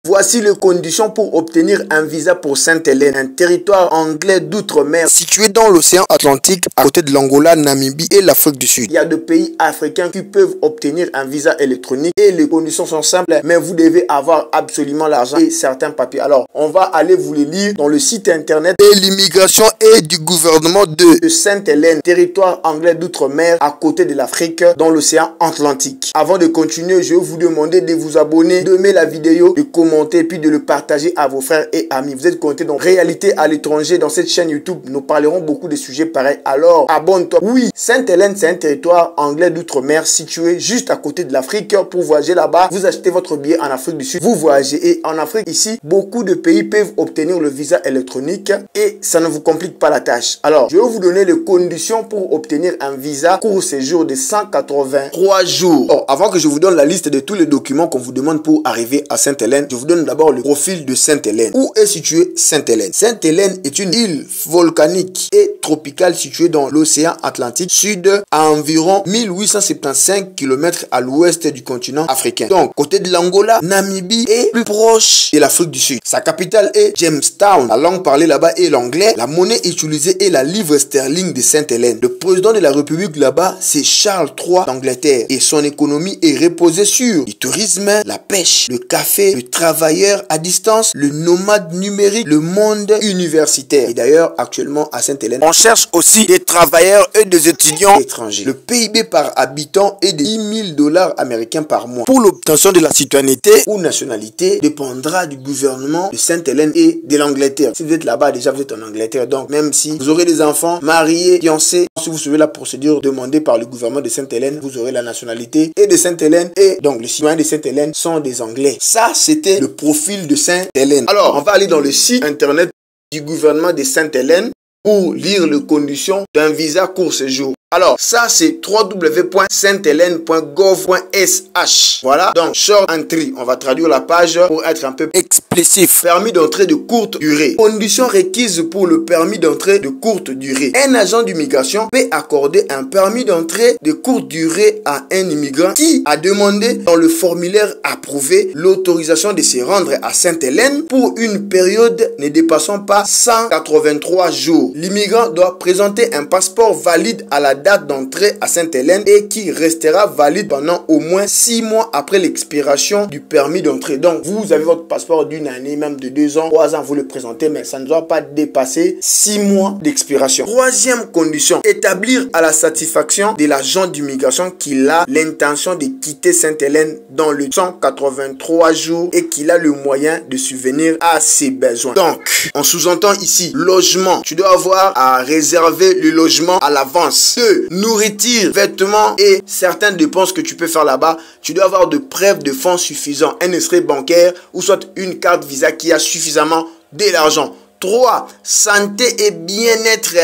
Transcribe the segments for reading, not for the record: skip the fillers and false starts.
Voici les conditions pour obtenir un visa pour Sainte-Hélène, un territoire anglais d'outre-mer situé dans l'océan Atlantique à côté de l'Angola, Namibie et l'Afrique du Sud. Il y a des pays africains qui peuvent obtenir un visa électronique et les conditions sont simples, mais vous devez avoir absolument l'argent et certains papiers. Alors, on va aller vous les lire dans le site internet de l'immigration et du gouvernement de Sainte-Hélène, territoire anglais d'outre-mer à côté de l'Afrique dans l'océan Atlantique. Avant de continuer, je vais vous demander de vous abonner, d'aimer la vidéo, de commenter puis de le partager à vos frères et amis. Vous êtes connectés dans Réalité à l'étranger dans cette chaîne YouTube. Nous parlerons beaucoup de sujets pareils. Alors, abonne-toi. Oui, Sainte-Hélène, c'est un territoire anglais d'outre-mer situé juste à côté de l'Afrique. Pour voyager là-bas, vous achetez votre billet en Afrique du Sud, vous voyagez. Et en Afrique, ici, beaucoup de pays peuvent obtenir le visa électronique et ça ne vous complique pas la tâche. Alors, je vais vous donner les conditions pour obtenir un visa court séjour de 183 jours. Oh, avant que je vous donne la liste de tous les documents qu'on vous demande pour arriver à Sainte-Hélène, je vous donne d'abord le profil de Sainte-Hélène. Où est située Sainte-Hélène? Sainte-Hélène est une île volcanique et tropicale située dans l'océan Atlantique Sud à environ 1875 km à l'ouest du continent africain. Donc, côté de l'Angola, Namibie et plus proche de l'Afrique du Sud. Sa capitale est Jamestown. La langue parlée là-bas est l'anglais. La monnaie utilisée est la livre sterling de Sainte-Hélène. Le président de la République là-bas, c'est Charles III d'Angleterre. Et son économie est reposée sur le tourisme, la pêche, le café, le travailleur à distance, le nomade numérique, le monde universitaire. Et d'ailleurs, actuellement à Sainte-Hélène, on cherche aussi des travailleurs et des étudiants étrangers. Le PIB par habitant est de 10 000 $ américains par mois. Pour l'obtention de la citoyenneté ou nationalité dépendra du gouvernement de Sainte-Hélène et de l'Angleterre. Si vous êtes là-bas, déjà vous êtes en Angleterre. Donc même si vous aurez des enfants, mariés, fiancés, si vous suivez la procédure demandée par le gouvernement de Sainte-Hélène, vous aurez la nationalité et de Sainte-Hélène et donc les citoyens de Sainte-Hélène sont des Anglais. Ça, c'était le profil de Sainte-Hélène. Alors, on va aller dans le site internet du gouvernement de Sainte-Hélène pour lire les conditions d'un visa court séjour. Alors, ça c'est www.sainte-hélène.gov.sh. Voilà, donc short entry. On va traduire la page pour être un peu explicite. Permis d'entrée de courte durée. Conditions requises pour le permis d'entrée de courte durée. Un agent d'immigration peut accorder un permis d'entrée de courte durée à un immigrant qui a demandé dans le formulaire approuvé l'autorisation de se rendre à Sainte-Hélène pour une période ne dépassant pas 183 jours. L'immigrant doit présenter un passeport valide à la date d'entrée à Sainte-Hélène et qui restera valide pendant au moins 6 mois après l'expiration du permis d'entrée. Donc, vous avez votre passeport d'une année, même de 2 ans, 3 ans, vous le présentez, mais ça ne doit pas dépasser 6 mois d'expiration. Troisième condition, établir à la satisfaction de l'agent d'immigration qu'il a l'intention de quitter Sainte-Hélène dans le 183 jours et qu'il a le moyen de subvenir à ses besoins. Donc, on sous-entend ici, logement. Tu dois avoir à réserver le logement à l'avance. 2. Nourriture, vêtements et certaines dépenses que tu peux faire là-bas. Tu dois avoir de preuves de fonds suffisants, un extrait bancaire ou soit une carte Visa qui a suffisamment de l'argent. 3. Santé et bien-être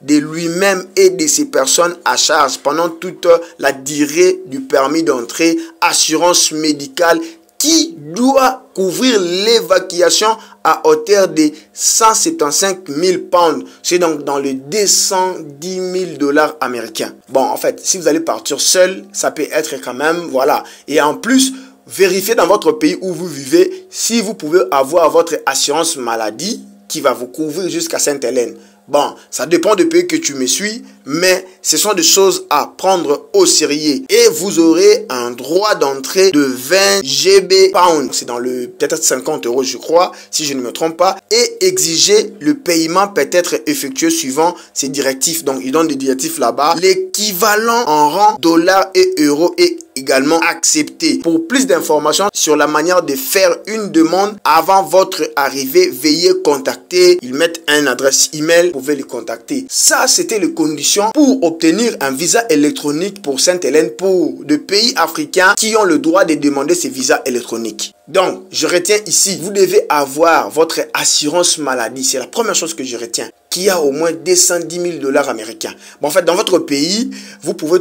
de lui-même et de ses personnes à charge pendant toute la durée du permis d'entrée. Assurance médicale qui doit couvrir l'évacuation à hauteur de 175 000 pounds. C'est donc dans les 210 000 $ américains. Bon, en fait, si vous allez partir seul, ça peut être quand même, voilà. Et en plus, vérifiez dans votre pays où vous vivez si vous pouvez avoir votre assurance maladie qui va vous couvrir jusqu'à Sainte-Hélène. Bon, ça dépend du pays que tu me suis, mais ce sont des choses à prendre au sérieux. Et vous aurez un droit d'entrée de 20 GB pounds. C'est dans le peut-être 50 € je crois, si je ne me trompe pas. Et exiger le paiement peut être effectué suivant ces directives. Donc, ils donnent des directives là-bas. L'équivalent en rang dollars et euros est également accepté. Pour plus d'informations sur la manière de faire une demande avant votre arrivée, veuillez contacter. Ils mettent une adresse email, vous pouvez les contacter. Ça, c'était les conditions pour obtenir un visa électronique pour Sainte-Hélène pour des pays africains qui ont le droit de demander ces visas électroniques. Donc, je retiens ici, vous devez avoir votre assurance maladie. C'est la première chose que je retiens, qui a au moins 210 000 $ américains. Bon, en fait, dans votre pays, vous pouvez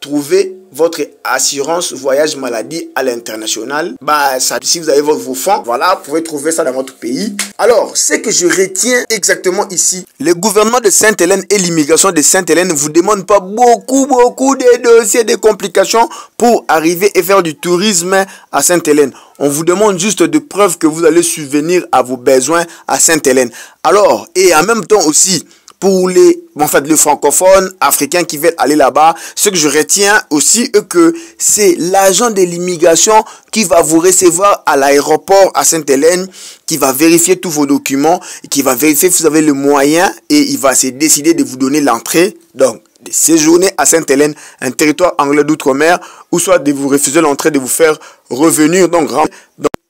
trouver votre assurance voyage maladie à l'international. Bah, ça, si vous avez vos fonds, voilà, vous pouvez trouver ça dans votre pays. Alors, ce que je retiens exactement ici, le gouvernement de Sainte-Hélène et l'immigration de Sainte-Hélène ne vous demandent pas beaucoup de dossiers, de complications pour arriver et faire du tourisme à Sainte-Hélène. On vous demande juste de preuves que vous allez subvenir à vos besoins à Sainte-Hélène. Alors, et en même temps aussi, pour les francophones africains qui veulent aller là-bas, ce que je retiens aussi, que c'est l'agent de l'immigration qui va vous recevoir à l'aéroport à Sainte-Hélène, qui va vérifier tous vos documents, et qui va vérifier si vous avez le moyen, et il va se décider de vous donner l'entrée. Donc, de séjourner à Sainte-Hélène, un territoire anglais d'outre-mer, ou soit de vous refuser l'entrée, de vous faire revenir, donc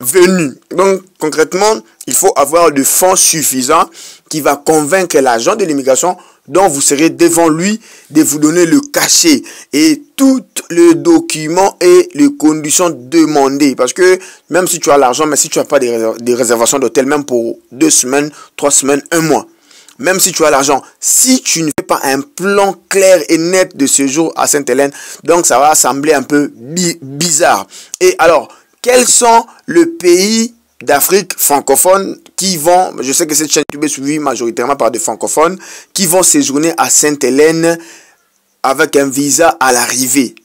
venu. Donc, concrètement, il faut avoir de fonds suffisants qui va convaincre l'agent de l'immigration dont vous serez devant lui de vous donner le cachet et tous les documents et les conditions demandées. Parce que même si tu as l'argent, mais si tu n'as pas des réservations d'hôtel, même pour 2 semaines, 3 semaines, 1 mois, même si tu as l'argent, si tu ne fais pas un plan clair et net de séjour à Sainte-Hélène, donc ça va sembler un peu bizarre. Et alors, quels sont les pays d'Afrique francophone qui vont, je sais que cette chaîne YouTube est suivie majoritairement par des francophones, qui vont séjourner à Sainte-Hélène avec un visa à l'arrivée?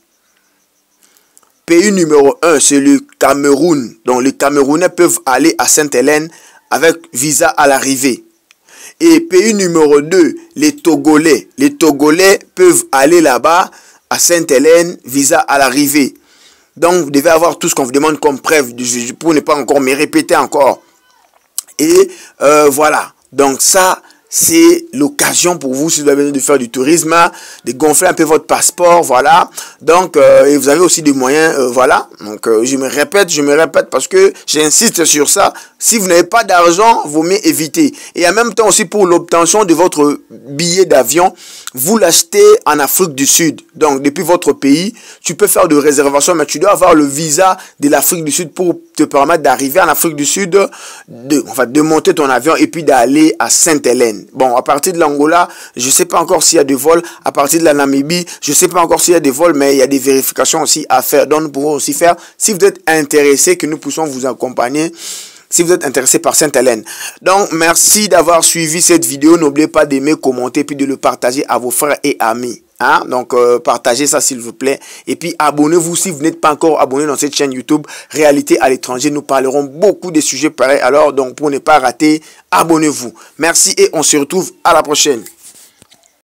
Pays numéro 1, c'est le Cameroun. Donc les Camerounais peuvent aller à Sainte-Hélène avec visa à l'arrivée. Et pays numéro 2, les Togolais. Les Togolais peuvent aller là-bas à Sainte-Hélène, visa à l'arrivée. Donc, vous devez avoir tout ce qu'on vous demande comme preuve pour ne pas encore me répéter encore. Et voilà. Donc, ça, c'est l'occasion pour vous, si vous avez besoin de faire du tourisme, de gonfler un peu votre passeport, voilà. Donc, et vous avez aussi des moyens, voilà. Donc, je me répète parce que j'insiste sur ça. Si vous n'avez pas d'argent, vaut mieux éviter. Et en même temps aussi pour l'obtention de votre billet d'avion, vous l'achetez en Afrique du Sud. Donc, depuis votre pays, tu peux faire de réservations, mais tu dois avoir le visa de l'Afrique du Sud pour te permettre d'arriver en Afrique du Sud, de monter ton avion et puis d'aller à Sainte-Hélène. Bon, à partir de l'Angola, je ne sais pas encore s'il y a des vols. À partir de la Namibie, je ne sais pas encore s'il y a des vols, mais il y a des vérifications aussi à faire. Donc, nous pouvons aussi faire, si vous êtes intéressé, que nous puissions vous accompagner, si vous êtes intéressé par Sainte-Hélène. Donc, merci d'avoir suivi cette vidéo. N'oubliez pas d'aimer, commenter, puis de le partager à vos frères et amis. Hein? Donc, partagez ça s'il vous plaît. Et puis, abonnez-vous si vous n'êtes pas encore abonné dans cette chaîne YouTube Réalité à l'étranger. Nous parlerons beaucoup de sujets pareils. Alors, donc, pour ne pas rater, abonnez-vous. Merci et on se retrouve à la prochaine.